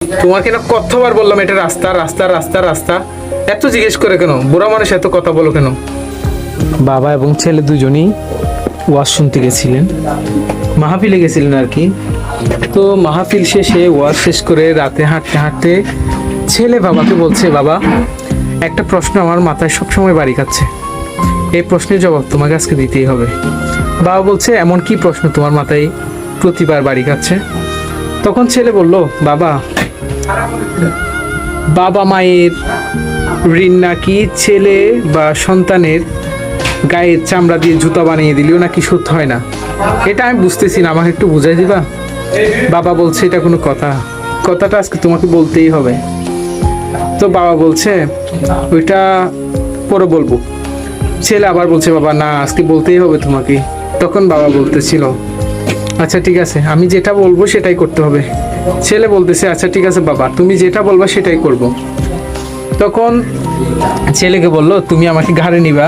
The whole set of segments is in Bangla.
তোমাকে না কতবার বললাম এটা রাস্তা রাস্তা রাস্তা রাস্তা, এত জিজ্ঞেস করে কেন? বুড়া মানুষ এত কথা বলো কেন? বাবা এবং ছেলে দুজনেই ওয়াজ শুনতে গেছিলেন, মাহফিলে গেছিলেন আর কি। তো মাহফিল শেষে ওয়াজ শেষ করে রাতে হাঁটতে হাঁটতে ছেলে বাবাকে বলছে, বাবা একটা প্রশ্ন আমার মাথায় সবসময় বাড়ি খাচ্ছে, এই প্রশ্নের জবাব তোমাকে আজকে দিতেই হবে। বাবা বলছে, এমন কি প্রশ্ন তোমার মাথায় প্রতিবার বাড়ি খাচ্ছে? তখন ছেলে বলল, বাবা, বাবা মায়ের ঋণ নাকি ছেলে বা সন্তানের গায়ের চামড়া দিয়ে জুতা বানিয়ে দিলেও নাকি শোধ হয় না। এটা আমি বুঝতেছি না, আমাকে একটু বুঝাই দিবা? বাবা বলছে, এটা কোনো কথা? কথাটা আজকে তোমাকে বলতেই হবে। তো বাবা বলছে, ওইটা পরে বলবো। ছেলে আবার বলছে, বাবা না, আজকে বলতেই হবে তোমাকে। তখন বাবা বলতেছিল, আচ্ছা ঠিক আছে, আমি যেটা বলবো সেটাই করতে হবে। ছেলে বলতেছে, আচ্ছা ঠিক আছে বাবা, তুমি যেটা বলবা সেটাই করব। তখন ছেলেকে বলল, তুমি আমাকে ঘাড়ে নিবা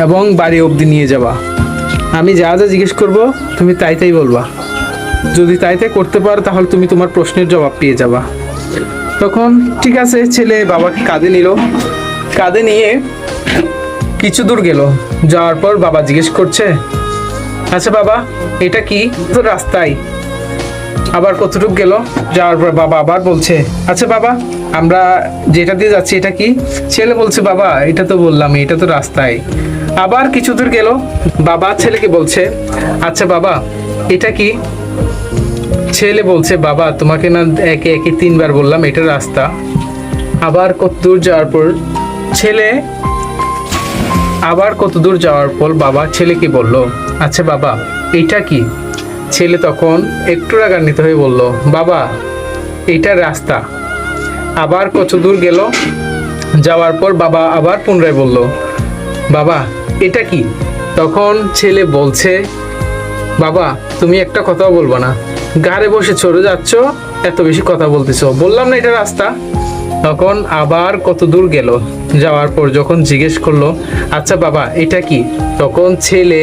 এবং বাড়ি অবধি নিয়ে যাবা। আমি যা যা জিজ্ঞেস করব তুমি তাই তাই বলবা। যদি তাই তাই করতে পারো তাহলে তুমি তোমার প্রশ্নের জবাব পেয়ে যাবা। তখন ঠিক আছে, ছেলে বাবাকে কাঁধে নিল। কাঁধে নিয়ে কিছু দূর গেল, যাওয়ার পর বাবা জিজ্ঞেস করছে, আচ্ছা বাবা, এটা কি? তো রাস্তায়। আবার কতটুকু গেল, যাওয়ার পর বাবা আবার বলছে, আচ্ছা বাবা, আমরা যেটা দিয়ে যাচ্ছি এটা কি? ছেলে বলছে, বাবা এটা তো বললাম, এটা তো রাস্তায়। আবার কিছু দূর গেল, বাবা ছেলেকে বলছে, আচ্ছা বাবা, এটা কি? ছেলে বলছে, বাবা তোমাকে না একে একে তিনবার বললাম এটা রাস্তা। আবার কত দূর যাওয়ার পর ছেলে বাবা ছেলেকে বলল, আচ্ছা বাবা, এটা কি? ছেলে তখন একটু রাগান্বিত হয়ে বলল, বাবা এটা রাস্তা। আবার কত দূর গেল, যাওয়ার পর বাবা আবার পুনরায় বলল, বাবা এটা কি? তখন ছেলে বলছে, বাবা তুমি একটা কথাও বলবো না, গাড়ি বসে চড়ে যাচ্ছ, এত বেশি কথা বলতেছো, বললাম না এটা রাস্তা। তখন আবার কত দূর গেল, যাওয়ার পর যখন জিজ্ঞেস করলো, আচ্ছা বাবা এটা কি? তখন ছেলে